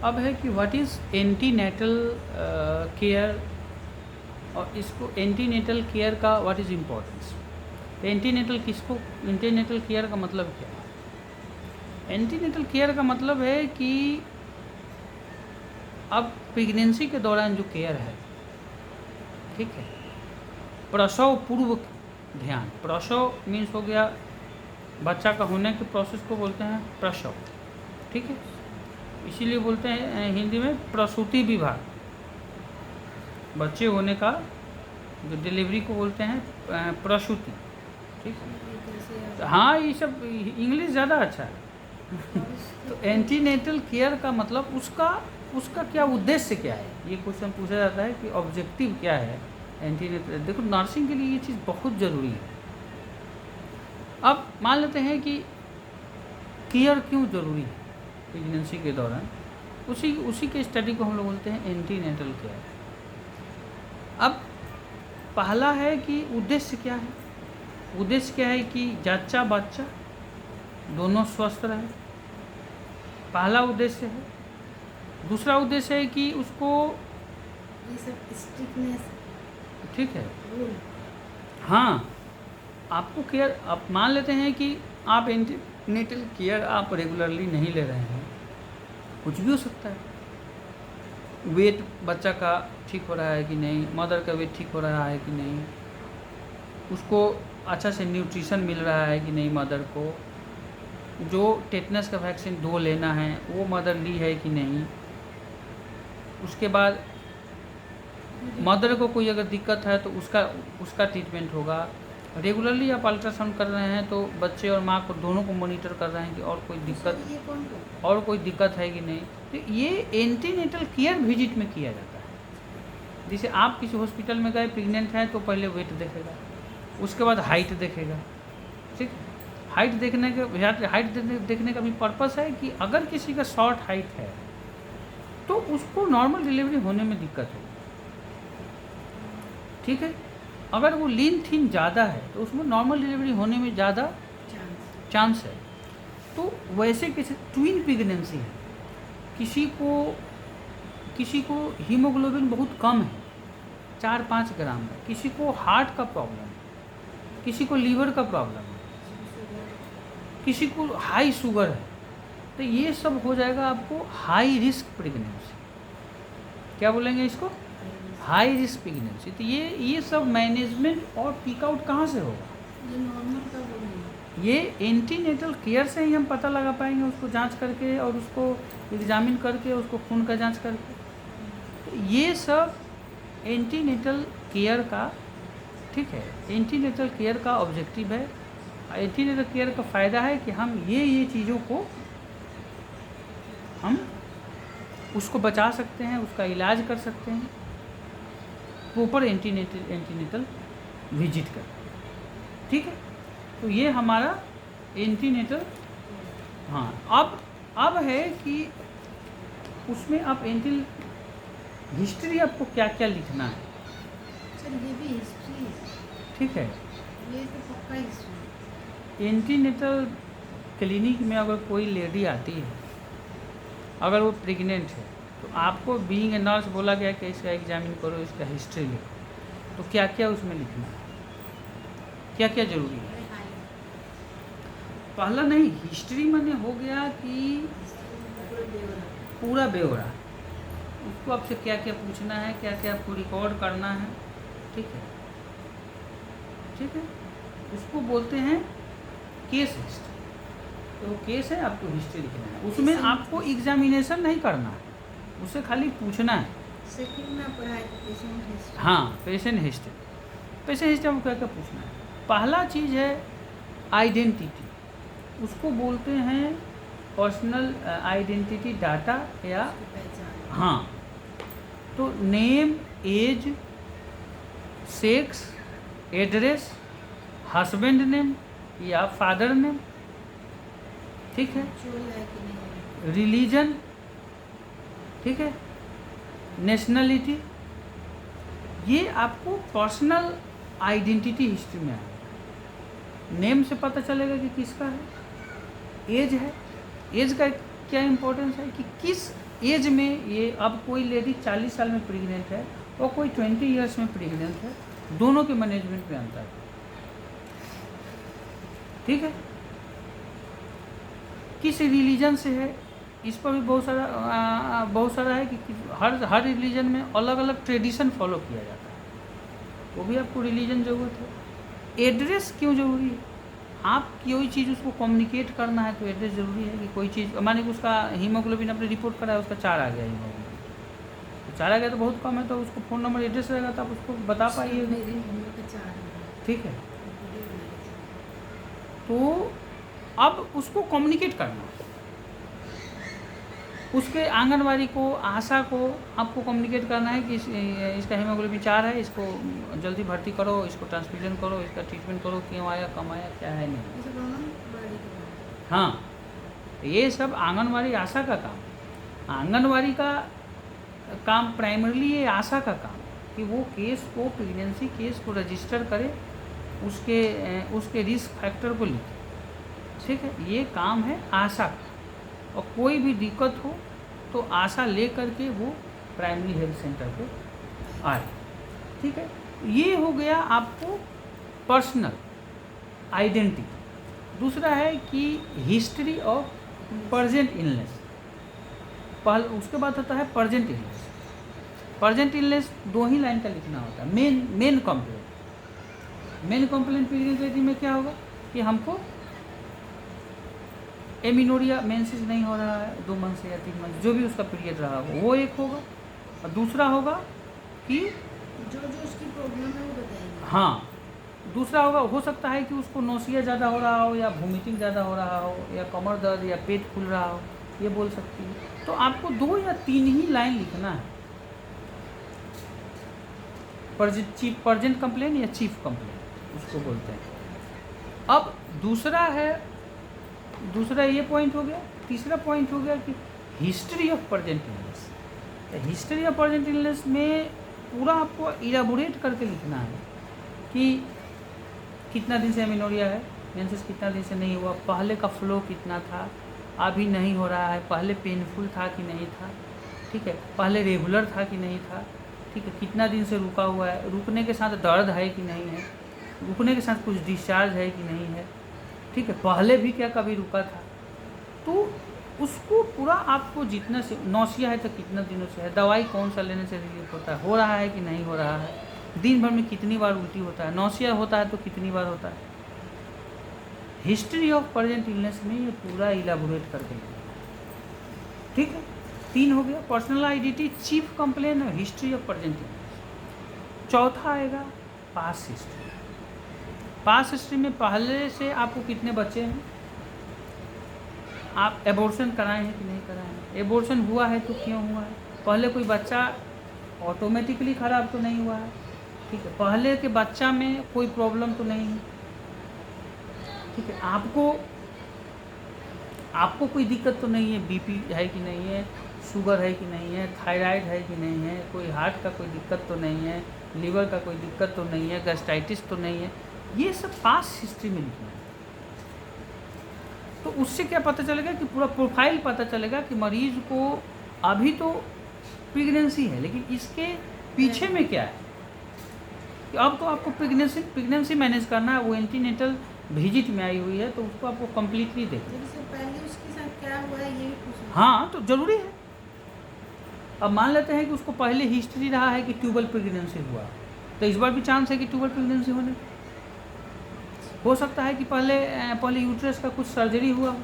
अब है कि व्हाट इज़ एंटीनेटल केयर, और इसको एंटीनेटल केयर का what is importance. Antenatal care का मतलब क्या है? एंटीनेटल केयर का मतलब है कि अब प्रेगनेंसी के दौरान जो केयर है, ठीक है, प्रसव पूर्व ध्यान। प्रसव मीन्स हो गया बच्चा का होने के प्रोसेस को बोलते हैं प्रसव, ठीक है, इसीलिए बोलते हैं हिंदी में प्रसूति विभाग। बच्चे होने का जो डिलीवरी को बोलते हैं प्रसूति, ठीक है। हाँ, ये सब इंग्लिश ज़्यादा अच्छा है। तो एंटीनेटल केयर का मतलब उसका क्या उद्देश्य क्या है, ये क्वेश्चन पूछा जाता है कि ऑब्जेक्टिव क्या है एंटीनेटल। देखो, नर्सिंग के लिए ये चीज़ बहुत ज़रूरी है। अब मान लेते हैं कि केयर क्यों ज़रूरी है प्रेगनेंसी के दौरान, उसी के स्टडी को हम लोग बोलते हैं एंटीनेटल केयर। अब पहला है कि उद्देश्य क्या है। उद्देश्य क्या है कि जच्चा बच्चा दोनों स्वस्थ रहे, पहला उद्देश्य है। दूसरा उद्देश्य है कि उसको ये सब स्ट्रिक्टनेस, ठीक है, रूल। हाँ, आपको केयर, आप मान लेते हैं कि आप एंटीनेटल केयर आप रेगुलरली नहीं ले रहे हैं, कुछ भी हो सकता है। वेट बच्चा का ठीक हो रहा है कि नहीं, मदर का वेट ठीक हो रहा है कि नहीं, उसको अच्छा से न्यूट्रिशन मिल रहा है कि नहीं, मदर को जो टेटनस का वैक्सीन 2 लेना है वो मदर ली है कि नहीं। उसके बाद मदर को कोई अगर दिक्कत है तो उसका ट्रीटमेंट होगा। रेगुलरली आप अल्ट्रासाउंड कर रहे हैं तो बच्चे और माँ को दोनों को मॉनिटर कर रहे हैं कि और कोई दिक्कत है कि नहीं। तो ये एंटीनेटल केयर विजिट में किया जाता है। जैसे आप किसी हॉस्पिटल में गए, प्रेग्नेंट हैं, तो पहले वेट देखेगा, उसके बाद हाइट देखेगा, ठीक। हाइट देखने का भी पर्पस है कि अगर किसी का शॉर्ट हाइट है तो उसको नॉर्मल डिलीवरी होने में दिक्कत होगी, ठीक है। अगर वो लीन थीन ज़्यादा है तो उसमें नॉर्मल डिलीवरी होने में ज़्यादा चांस है। तो वैसे किसी ट्विन प्रेगनेंसी है, किसी को हीमोग्लोबिन बहुत कम है, 4-5 ग्राम है, किसी को हार्ट का प्रॉब्लम है, किसी को लीवर का प्रॉब्लम है, किसी को हाई शुगर है, तो ये सब हो जाएगा आपको हाई रिस्क प्रेगनेंसी। क्या बोलेंगे इसको? High risk pregnancy. तो ये सब मैनेजमेंट और पिक आउट कहाँ से होगा? ये नॉर्मल का बोलेंगे, ये एंटीनेटल केयर से ही हम पता लगा पाएंगे, उसको जांच करके और उसको एग्जामिन करके, उसको खून का जांच करके। तो ये सब एंटीनेटल केयर का, ठीक है, एंटीनेटल केयर का ऑब्जेक्टिव है। एंटीनेटल केयर का फ़ायदा है कि हम ये चीज़ों को हम उसको बचा सकते हैं, उसका इलाज कर सकते हैं, प्रॉपर एंटीनेटल विजिट कर, ठीक है। तो ये हमारा एंटीनेटल। हाँ, अब है कि उसमें आप हिस्ट्री आपको क्या क्या लिखना है। सर ये भी हिस्ट्री है, ठीक है। ये तो पक्का हिस्ट्री। एंटीनेटल क्लिनिक में अगर कोई लेडी आती है, अगर वो प्रेग्नेंट है, तो आपको बीइंग ए नर्स बोला गया कि इसका एग्जामिन करो, इसका हिस्ट्री लिखो। तो क्या क्या उसमें लिखना है, क्या क्या ज़रूरी है? पहला नहीं, हिस्ट्री माने हो गया कि पूरा ब्यौरा, उसको आपसे क्या क्या पूछना है, क्या क्या आपको रिकॉर्ड करना है, ठीक है, ठीक है। उसको बोलते हैं केस हिस्ट्री। तो वो केस है, आपको हिस्ट्री लिखना है, उसमें आपको एग्जामिनेशन नहीं करना है, उसे खाली पूछना है। सेकंड में पढ़ा है पेशेंट हिस्ट्री। हाँ, पेशेंट हिस्ट्री में क्या क्या पूछना है। पहला चीज़ है आइडेंटिटी, उसको बोलते हैं पर्सनल आइडेंटिटी डाटा या, हाँ, तो name, age, sex, address, husband name या फादर नेम, ठीक है, रिलीजन, ठीक है, नेशनलिटी। ये आपको पर्सनल आइडेंटिटी हिस्ट्री में आएगा। नेम से पता चलेगा कि किसका है। एज है, एज का क्या इम्पोर्टेंस है कि किस एज में ये, अब कोई लेडी 40 साल में प्रेग्नेंट है और कोई 20 ईयर्स में प्रेग्नेंट है, दोनों के मैनेजमेंट में अंतर है। ठीक है, किस रिलीजन से है इस पर भी बहुत सारा है कि हर रिलीजन में अलग अलग ट्रेडिशन फॉलो किया जाता है, वो भी आपको रिलीजन ज़रूरत है। एड्रेस क्यों ज़रूरी है? आप कोई चीज़ उसको कम्युनिकेट करना है तो एड्रेस ज़रूरी है कि कोई चीज़, माने कि उसका हीमोग्लोबिन आपने रिपोर्ट करा है, उसका 4 आ गया हीमोग्लोबिन, तो 4 आ गया तो बहुत कम है, तो उसको फ़ोन नंबर एड्रेस रहेगा तो आप उसको बता पाइए। मेरी मम्मी का 4 है। ठीक है, तो अब उसको कम्युनिकेट करना, उसके आंगनवाड़ी को, आशा को आपको कम्युनिकेट करना है कि इसका हीमोग्लोबिन 4 है, इसको जल्दी भर्ती करो, इसको ट्रांसफ्यूजन करो, इसका ट्रीटमेंट करो, क्यों आया, कम आया, क्या है, नहीं। ऐसे आंगनबाड़ी का हाँ, ये सब आंगनवाड़ी आशा का काम। आंगनवाड़ी का काम प्राइमरली ये आशा का काम कि वो केस को, प्रेगनेंसी केस को रजिस्टर करे, उसके रिस्क फैक्टर को लिखे। ठीक है, ये काम है आशा का, और कोई भी दिक्कत हो तो आशा ले करके वो प्राइमरी हेल्थ सेंटर पे आए। ठीक है, ये हो गया आपको पर्सनल आइडेंटिटी। दूसरा है कि हिस्ट्री ऑफ प्रेजेंट इलनेस, उसके बाद होता है प्रेजेंट इलनेस। प्रेजेंट इलनेस 2 ही लाइन का लिखना होता है। मेन कंप्लेंट प्रेगनेंसी में क्या होगा कि हमको एमिनोरिया, मेंसेस नहीं हो रहा है 2 मंथ से या 3 मंथ, जो भी उसका पीरियड रहा हो, वो एक होगा। और दूसरा होगा कि जो उसकी प्रॉब्लम है वो बताएंगे। हाँ, दूसरा होगा, हो सकता है कि उसको नोसिया ज़्यादा हो रहा हो, या वोमिटिंग ज़्यादा हो रहा हो, या कमर दर्द, या पेट फूल रहा हो, ये बोल सकती है। तो आपको 2 या 3 ही लाइन लिखना है, प्रेजेंट कंप्लेन या चीफ कंप्लेन उसको बोलते हैं। अब दूसरा ये पॉइंट हो गया। तीसरा पॉइंट हो गया कि history of present illness. History of present illness में पूरा आपको इलाबोरेट करके लिखना है कि कितना दिन से एमिनोरिया है, मेंसेस कितना दिन से नहीं हुआ, पहले का फ्लो कितना था, अभी नहीं हो रहा है, पहले पेनफुल था कि नहीं था, ठीक है, पहले रेगुलर था कि नहीं था, ठीक है, कितना दिन से रुका हुआ है, रुकने के साथ दर्द है कि नहीं है, रुकने के साथ कुछ डिस्चार्ज है कि नहीं है, ठीक है, पहले भी क्या कभी रुका था। तो उसको पूरा आपको जितना से, नौसिया है तो कितना दिनों से है, दवाई कौन सा लेने से रिलीफ होता है, हो रहा है कि नहीं हो रहा है, दिन भर में कितनी बार उल्टी होता है, नौसिया होता है तो कितनी बार होता है। हिस्ट्री ऑफ प्रेजेंट इलनेस में ये पूरा इलाबोरेट करके लिखना है। ठीक है, 3 हो गया, पर्सनल आइडेंटिटी, चीफ कंप्लेन और हिस्ट्री ऑफ प्रेजेंट इलनेस। चौथा आएगा पास्ट हिस्ट्री। पास्ट हिस्ट्री में पहले से आपको कितने बच्चे हैं, आप एबॉर्शन कराए हैं कि नहीं कराए हैं, एबॉर्शन हुआ है तो क्यों हुआ है, पहले कोई बच्चा ऑटोमेटिकली ख़राब तो नहीं हुआ है, ठीक है, पहले के बच्चा में कोई प्रॉब्लम तो नहीं है, ठीक है, आपको कोई दिक्कत तो नहीं है, बीपी है कि नहीं है, शुगर है कि नहीं है, थायराइड है कि नहीं है, कोई हार्ट का कोई दिक्कत तो नहीं है, लीवर का कोई दिक्कत तो नहीं है, गैस्ट्राइटिस तो नहीं है, ये सब पास्ट हिस्ट्री में लिखना है। तो उससे क्या पता चलेगा कि पूरा प्रोफाइल पता चलेगा कि मरीज को अभी तो प्रेगनेंसी है, लेकिन इसके पीछे में क्या है, कि अब तो आपको प्रेगनेंसी मैनेज करना है, वो एंटीनेटल विजिट में आई हुई है तो उसको आपको कम्प्लीटली देखना है। इससे पहले उसके साथ क्या हुआ है ये भी पूछना। हाँ, तो ज़रूरी है। अब मान लेते हैं कि उसको पहले हिस्ट्री रहा है कि ट्यूबल प्रेगनेंसी हुआ, तो इस बार भी चांस है कि ट्यूबल प्रेगनेंसी होने का। हो सकता है कि पहले यूट्रस का कुछ सर्जरी हुआ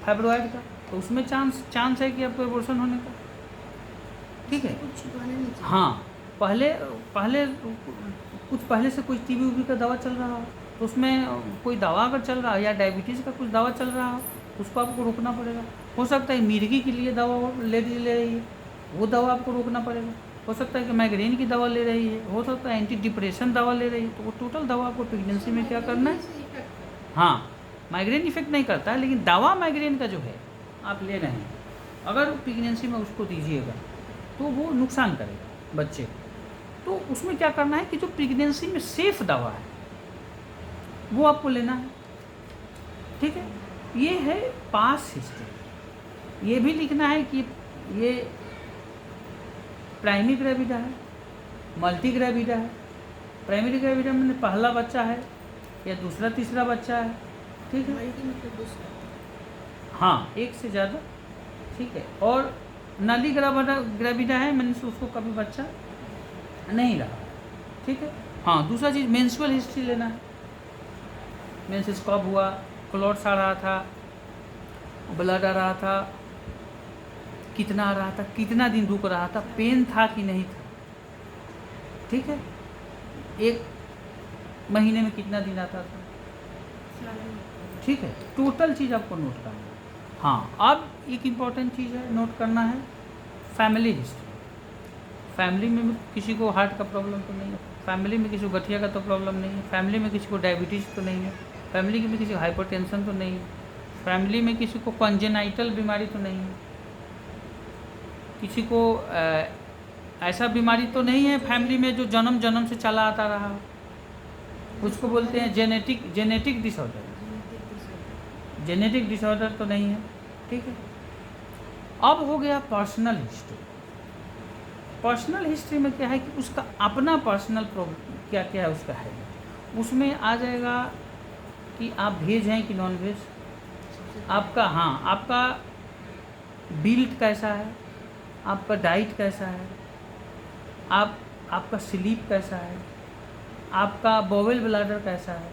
फाइब्रॉइड का, तो उसमें चांस है कि आपको एबॉर्शन होने का। ठीक है, कुछ छुपाना नहीं चाहिए। हाँ, पहले से कुछ टीबी उबी का दवा चल रहा हो, तो उसमें कोई दवा अगर चल रहा है, या डायबिटीज़ का कुछ दवा चल रहा हो, उसको आपको रोकना पड़ेगा। हो सकता है मिर्गी के लिए दवा ले रही है, वो दवा आपको रोकना पड़ेगा। हो सकता है कि माइग्रेन की दवा ले रही है, हो सकता है एंटी डिप्रेशन दवा ले रही है, तो वो टोटल दवा आपको प्रेगनेंसी में क्या करना है। हाँ, माइग्रेन इफेक्ट नहीं करता है, लेकिन दवा माइग्रेन का जो है आप ले रहे हैं, अगर प्रेगनेंसी में उसको दीजिएगा तो वो नुकसान करेगा बच्चे को। तो उसमें क्या करना है कि जो प्रेगनेंसी में सेफ दवा है वो आपको लेना है। ठीक है, ये है पास्ट हिस्ट्री। ये भी लिखना है कि ये प्राइमरी ग्रेविडा है, मल्टी ग्रेविडा है। प्राइमरी ग्रेविडा में पहला बच्चा है या दूसरा तीसरा बच्चा है, ठीक है। मल्टी मतलब दूसरा। हाँ, एक से ज़्यादा, ठीक है। और नली ग्रेविडा है, मैंने उसको कभी बच्चा नहीं रहा, ठीक है। हाँ, दूसरा चीज़ मेंस्ट्रुअल हिस्ट्री लेना है। मेंसेस कब हुआ, क्लॉट्स आ रहा था, ब्लड आ रहा था, कितना आ रहा था, कितना दिन रुक रहा था, पेन था कि नहीं था, ठीक है। एक महीने में कितना दिन आता था, ठीक है। टोटल चीज़ आपको नोट करना है। हाँ, अब एक इम्पॉर्टेंट चीज़ है नोट करना है, फैमिली हिस्ट्री। फैमिली में भी किसी को हार्ट का प्रॉब्लम तो नहीं है, फैमिली में किसी को गठिया का तो प्रॉब्लम नहीं है, फैमिली में किसी को डायबिटीज़ तो नहीं है, फैमिली में किसी को हाइपरटेंशन तो नहीं है, फैमिली में किसी को कॉन्जेनाइटल बीमारी तो नहीं है, किसी को ऐसा बीमारी तो नहीं है फैमिली में जो जन्म से चला आता रहा, उसको बोलते हैं जेनेटिक डिसऑर्डर। जेनेटिक डिसऑर्डर तो नहीं है, ठीक है। अब हो गया पर्सनल हिस्ट्री। पर्सनल हिस्ट्री में क्या है कि उसका अपना पर्सनल प्रॉब्लम क्या क्या है उसका है, उसमें आ जाएगा कि आप वेज हैं कि नॉन वेज, आपका, हाँ, आपका बिल्ट कैसा है, आपका डाइट कैसा है, आपका स्लीप कैसा है, आपका बॉवेल ब्लैडर कैसा है।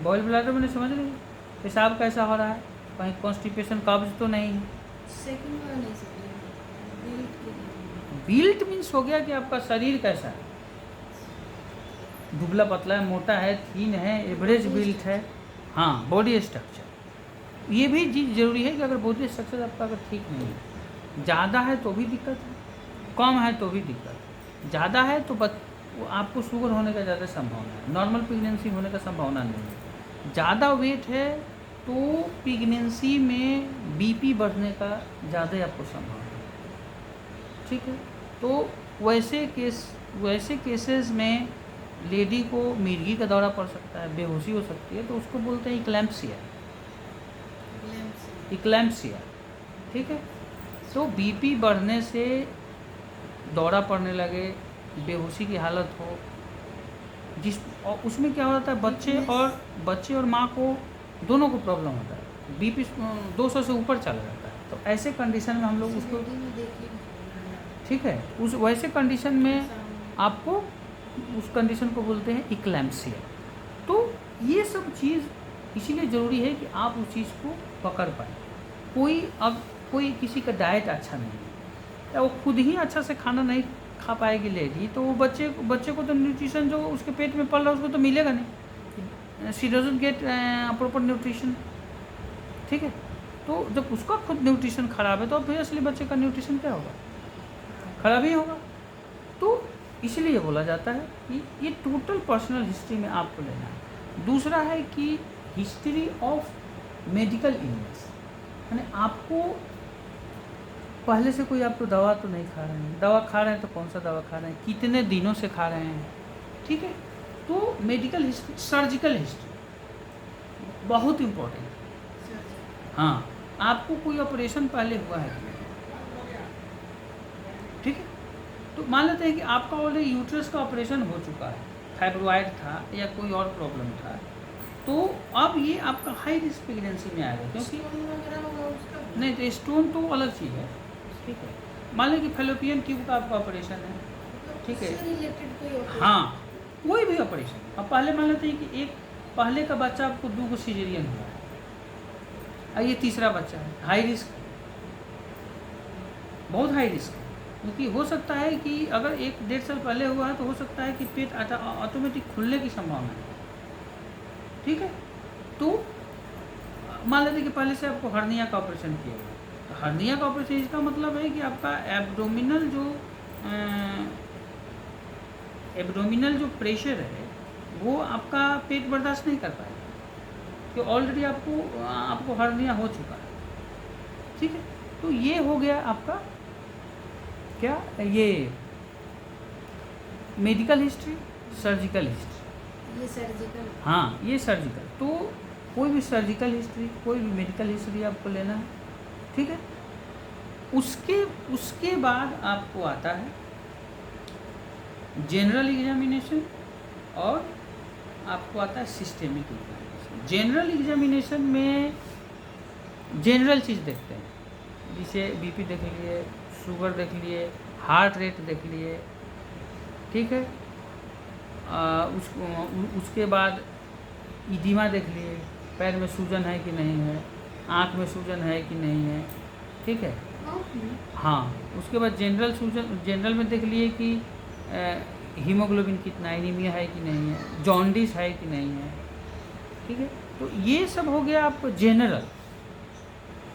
बॉवेल ब्लैडर मैंने समझ रही, पेशाब कैसा हो रहा है, कहीं कॉन्स्टिपेशन कब्ज तो नहीं है। सेकंड वाला नहीं समझा। बिल्ट मीन्स हो गया कि आपका शरीर कैसा है, दुबला पतला है, मोटा है, थीन है, एवरेज बिल्ट है। हाँ, बॉडी स्ट्रक्चर, ये भी चीज़ जरूरी है कि अगर बॉडी स्ट्रक्चर आपका अगर ठीक नहीं है, ज़्यादा है तो भी दिक्कत है, कम है तो भी दिक्कत है। ज़्यादा है तो आपको शुगर होने का ज़्यादा संभावना है, नॉर्मल प्रेगनेंसी होने का संभावना नहीं है। ज़्यादा वेट है तो प्रेगनेंसी में बीपी बढ़ने का ज़्यादा आपको संभावना है, ठीक है। तो वैसे केसेस में लेडी को मिर्गी का दौरा पड़ सकता है, बेहोशी हो सकती है, तो उसको बोलते हैं इक्लैम्पसिया, ठीक है। तो बीपी बढ़ने से दौरा पड़ने लगे, बेहोशी की हालत हो, और उसमें क्या होता है, बच्चे और माँ को दोनों को प्रॉब्लम होता है, बीपी 200 से ऊपर चला जाता है। तो ऐसे कंडीशन में हम लोग उसको, ठीक है, उस वैसे कंडीशन में आपको उस कंडीशन को बोलते हैं इक्लैम्पसिया। तो ये सब चीज़ इसीलिए ज़रूरी है कि आप उस चीज़ को पकड़ पाएँ। कोई किसी का डाइट अच्छा नहीं है, या वो खुद ही अच्छा से खाना नहीं खा पाएगी लेडी, तो वो बच्चे को तो न्यूट्रिशन जो उसके पेट में पल रहा है उसको तो मिलेगा नहीं, she doesn't get proper nutrition, ठीक है। तो जब उसका खुद न्यूट्रिशन ख़राब है तो ऑब्वियसली बच्चे का न्यूट्रिशन क्या होगा, खराब ही होगा। तो इसलिए बोला जाता है कि ये टोटल पर्सनल हिस्ट्री में आपको लेना है। दूसरा है कि हिस्ट्री ऑफ मेडिकल इलनेस, यानी आपको पहले से कोई आपको दवा तो नहीं खा रहे हैं, दवा खा रहे हैं तो कौन सा दवा खा रहे हैं, कितने दिनों से खा रहे हैं, ठीक है। तो मेडिकल हिस्ट्री, सर्जिकल हिस्ट्री बहुत इम्पोर्टेंट। हाँ, आपको कोई ऑपरेशन पहले हुआ है, ठीक है। तो मान लेते हैं कि आपका ऑलरेडी यूट्रस का ऑपरेशन हो चुका है, फाइब्रॉइड था या कोई और प्रॉब्लम था, तो अब ये आपका हाई रिस्क प्रेगनेंसी में आएगा, क्योंकि नहीं तो स्टोन तो अलग चीज़ है, ठीक है। मान लीजिए कि फेलोपियन ट्यूब का आपका ऑपरेशन है, ठीक है। हाँ, कोई भी ऑपरेशन। अब पहले मान लेते हैं कि एक पहले का बच्चा आपको 2 सीजरियन हुआ है, और ये तीसरा बच्चा है, हाई रिस्क, बहुत हाई रिस्क है। क्योंकि हो सकता है कि अगर 1-1.5 साल पहले हुआ है तो हो सकता है कि पेट ऑटोमेटिक खुलने की संभावना है, ठीक है। तो मान लेते कि पहले से आपको हर्निया का ऑपरेशन किया हुआ है, तो हर्निया का ऑपरेशन इसका मतलब है कि आपका एब्डोमिनल जो प्रेशर है वो आपका पेट बर्दाश्त नहीं कर पाएगा, कि ऑलरेडी आपको हर्निया हो चुका है, ठीक है। तो ये हो गया आपका क्या, ये मेडिकल हिस्ट्री, सर्जिकल हिस्ट्री, ये सर्जिकल। हाँ, ये सर्जिकल। तो कोई भी सर्जिकल हिस्ट्री, कोई भी मेडिकल हिस्ट्री आपको लेना है, ठीक है। उसके बाद आपको आता है जनरल एग्जामिनेशन और आपको आता है सिस्टेमिक एग्जामिनेशन। जनरल एग्जामिनेशन में जनरल चीज़ देखते हैं, जैसे बीपी देख लिए, शुगर देख लिए, हार्ट रेट देख लिए, ठीक है। उसके बाद इदीमा देख लिए, पैर में सूजन है कि नहीं है, आँख में सूजन है कि नहीं है, ठीक है। हाँ, उसके बाद जनरल में देख लिए कि हीमोग्लोबिन कितना है, एनीमिया है कि नहीं है, जॉन्डिस है कि नहीं है, ठीक है। तो ये सब हो गया आपको जनरल,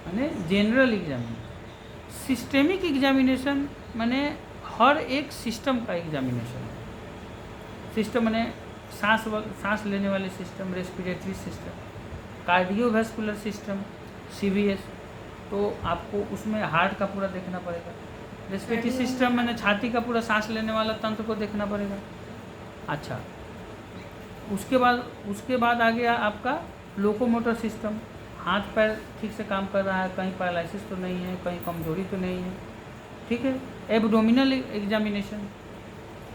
माने जनरल एग्जामिनेशन। सिस्टेमिक एग्जामिनेशन माने हर एक सिस्टम का एग्जामिनेशन है। सिस्टम माने सांस लेने वाले system, respiratory system, cardiovascular system, CVS, तो आपको उसमें हार्ट का पूरा देखना पड़ेगा। रेस्पिरेटरी सिस्टम मैंने छाती का पूरा सांस लेने वाला तंत्र को देखना पड़ेगा। अच्छा, उसके बाद आ गया आपका लोकोमोटर सिस्टम, हाथ पैर ठीक से काम कर रहा है, कहीं पैरालिसिस तो नहीं है, कहीं कमजोरी तो नहीं है, ठीक है। एब्डोमिनल एग्जामिनेशन,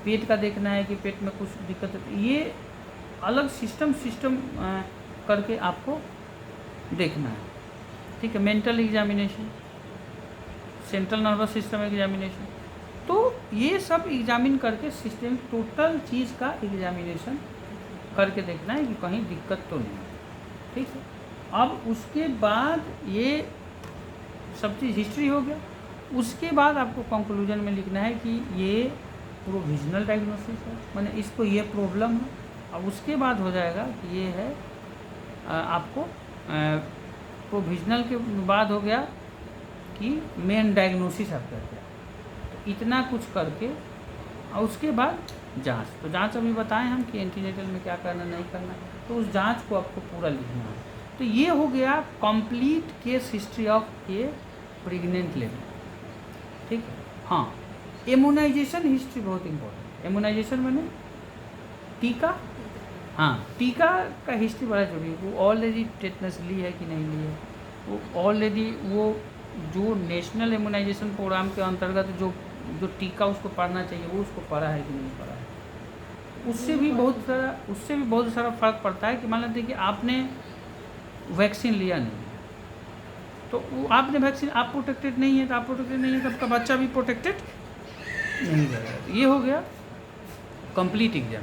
पेट का देखना है कि पेट में कुछ दिक्कत है, ये अलग सिस्टम करके आपको देखना है, ठीक है। Mental examination, central nervous system examination, तो ये सब एग्जामिन करके सिस्टम टोटल चीज़ का एग्जामिनेशन करके देखना है कि कहीं दिक्कत तो नहीं है, ठीक है। अब उसके बाद ये सब चीज़ हिस्ट्री हो गया। उसके बाद आपको कंक्लूजन में लिखना है कि ये प्रोविजनल डायग्नोसिस है, माने इसको ये प्रॉब्लम है। अब उसके बाद हो जाएगा कि ये है आपको प्रोविजनल के बाद हो गया कि मेन डायग्नोसिस आप करते हैं। तो इतना कुछ करके और उसके बाद जांच, तो जांच अभी बताएं हम कि एंटीनेटल में क्या करना नहीं करना, तो उस जांच को आपको पूरा लिखना है। तो ये हो गया complete case history of A pregnant lady, ठीक है। हाँ, इम्यूनाइजेशन हिस्ट्री बहुत इंपॉर्टेंट। इम्यूनाइजेशन मैंने टीका, हाँ, टीका का हिस्ट्री बड़ा जरूरी है। वो ऑलरेडी टेटनस ली है कि नहीं ली है, वो ऑलरेडी वो जो नेशनल इम्यूनाइजेशन प्रोग्राम के अंतर्गत जो टीका उसको पढ़ना चाहिए वो उसको पढ़ा है कि नहीं पढ़ा है। उससे भी बहुत सारा फर्क पड़ता है कि मान लेते हैं कि आपने वैक्सीन लिया नहीं, तो वो आपने वैक्सीन, आप प्रोटेक्टेड नहीं है, तो आप प्रोटेक्टेड नहीं है तो आपका बच्चा भी प्रोटेक्टेड नहीं रहेगा। ये हो गया कंप्लीट एग्जाम।